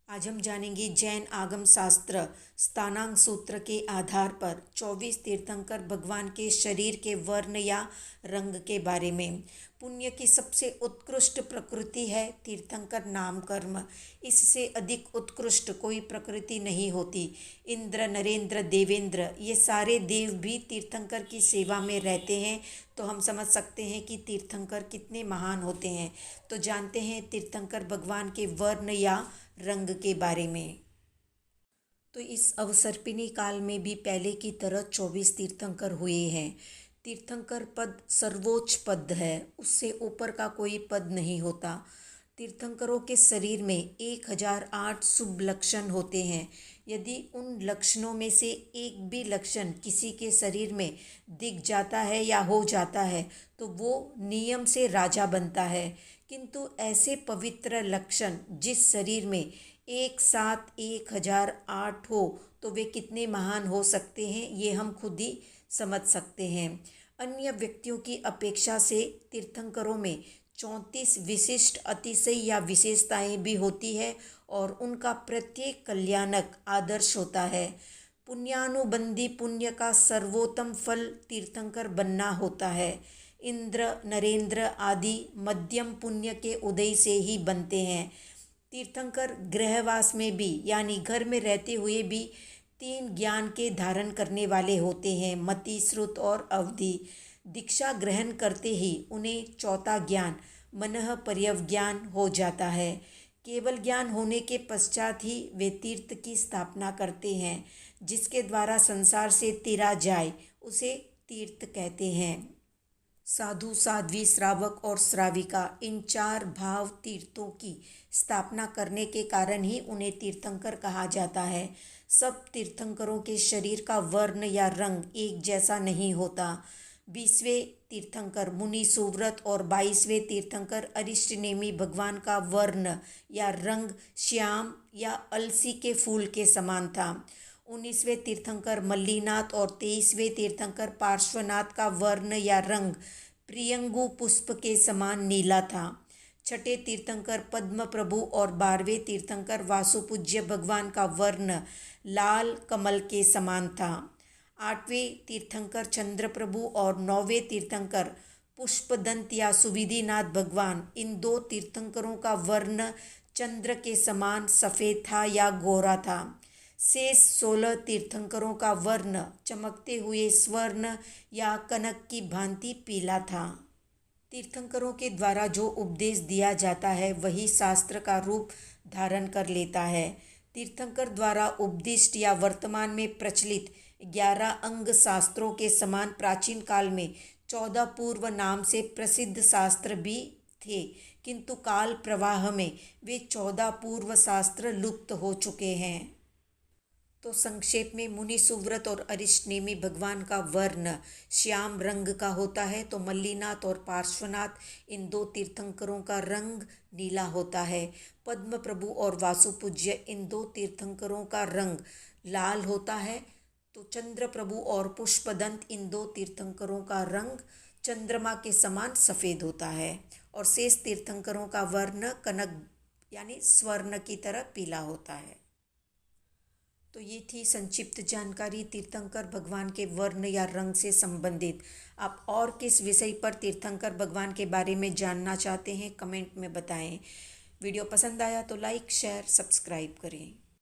आज हम जानेंगे जैन आगम शास्त्र स्थानांक सूत्र के आधार पर 24 तीर्थंकर भगवान के शरीर के वर्ण या रंग के बारे में। पुण्य की सबसे उत्कृष्ट प्रकृति है तीर्थंकर नाम कर्म। इससे अधिक उत्कृष्ट कोई प्रकृति नहीं होती। इंद्र, नरेंद्र, देवेंद्र ये सारे देव भी तीर्थंकर की सेवा में रहते हैं, तो हम समझ सकते हैं कि तीर्थंकर कितने महान होते हैं। तो जानते हैं तीर्थंकर भगवान के वर्ण या रंग के बारे में। तो इस अवसर्पिणी काल में भी पहले की तरह 24 तीर्थंकर हुए हैं। तीर्थंकर पद सर्वोच्च पद है, उससे ऊपर का कोई पद नहीं होता। तीर्थंकरों के शरीर में 1008 शुभ लक्षण होते हैं। यदि उन लक्षणों में से एक भी लक्षण किसी के शरीर में दिख जाता है या हो जाता है तो वो नियम से राजा बनता है। किंतु ऐसे पवित्र लक्षण जिस शरीर में एक साथ 1008 हो तो वे कितने महान हो सकते हैं, ये हम खुद ही समझ सकते हैं। अन्य व्यक्तियों की अपेक्षा से तीर्थंकरों में 34 विशिष्ट अतिशय या विशेषताएं भी होती है और उनका प्रत्येक कल्याणक आदर्श होता है। पुण्यानुबंधी पुण्य का सर्वोत्तम फल तीर्थंकर बनना होता है। इंद्र, नरेंद्र आदि मध्यम पुण्य के उदय से ही बनते हैं। तीर्थंकर गृहवास में भी यानी घर में रहते हुए भी 3 ज्ञान के धारण करने वाले होते हैं, मति, श्रुत और अवधि। दीक्षा ग्रहण करते ही उन्हें चौथा ज्ञान मनः पर्यवज्ञान हो जाता है। केवल ज्ञान होने के पश्चात ही वे तीर्थ की स्थापना करते हैं। जिसके द्वारा संसार से तिरा जाए उसे तीर्थ कहते हैं। साधु, साध्वी, श्रावक और श्राविका इन 4 भाव तीर्थों की स्थापना करने के कारण ही उन्हें तीर्थंकर कहा जाता है। सब तीर्थंकरों के शरीर का वर्ण या रंग एक जैसा नहीं होता। 20वें तीर्थंकर मुनि सुव्रत और 22वें तीर्थंकर अरिष्टनेमी भगवान का वर्ण या रंग श्याम या अलसी के फूल के समान था। 19वें तीर्थंकर मल्लीनाथ और 23वें तीर्थंकर पार्श्वनाथ का वर्ण या रंग प्रियंगु पुष्प के समान नीला था। 6ठे तीर्थंकर पद्म प्रभु और 12वें तीर्थंकर वासुपूज्य भगवान का वर्ण लाल कमल के समान था। 8वें तीर्थंकर चंद्र प्रभु और 9वें तीर्थंकर पुष्पदंत या सुविधिनाथ भगवान, इन 2 तीर्थंकरों का वर्ण चंद्र के समान सफ़ेद था या गोरा था। शेष 16 तीर्थंकरों का वर्ण चमकते हुए स्वर्ण या कनक की भांति पीला था। तीर्थंकरों के द्वारा जो उपदेश दिया जाता है वही शास्त्र का रूप धारण कर लेता है। तीर्थंकर द्वारा उपदिष्ट या वर्तमान में प्रचलित 11 अंग शास्त्रों के समान प्राचीन काल में 14 पूर्व नाम से प्रसिद्ध शास्त्र भी थे, किंतु काल प्रवाह में वे 14 पूर्व शास्त्र लुप्त हो चुके हैं। तो संक्षेप में मुनि सुव्रत और अरिष्टनेमी भगवान का वर्ण श्याम रंग का होता है, तो मल्लीनाथ और पार्श्वनाथ इन 2 तीर्थंकरों का रंग नीला होता है। पद्म प्रभु और वासुपूज्य इन 2 तीर्थंकरों का रंग लाल होता है। तो चंद्र प्रभु और पुष्पदंत इन 2 तीर्थंकरों का रंग चंद्रमा के समान सफ़ेद होता है और शेष तीर्थंकरों का वर्ण कनक यानी स्वर्ण की तरह पीला होता है। तो ये थी संक्षिप्त जानकारी तीर्थंकर भगवान के वर्ण या रंग से संबंधित। आप और किस विषय पर तीर्थंकर भगवान के बारे में जानना चाहते हैं, कमेंट में बताएं। वीडियो पसंद आया तो लाइक, शेयर, सब्सक्राइब करें।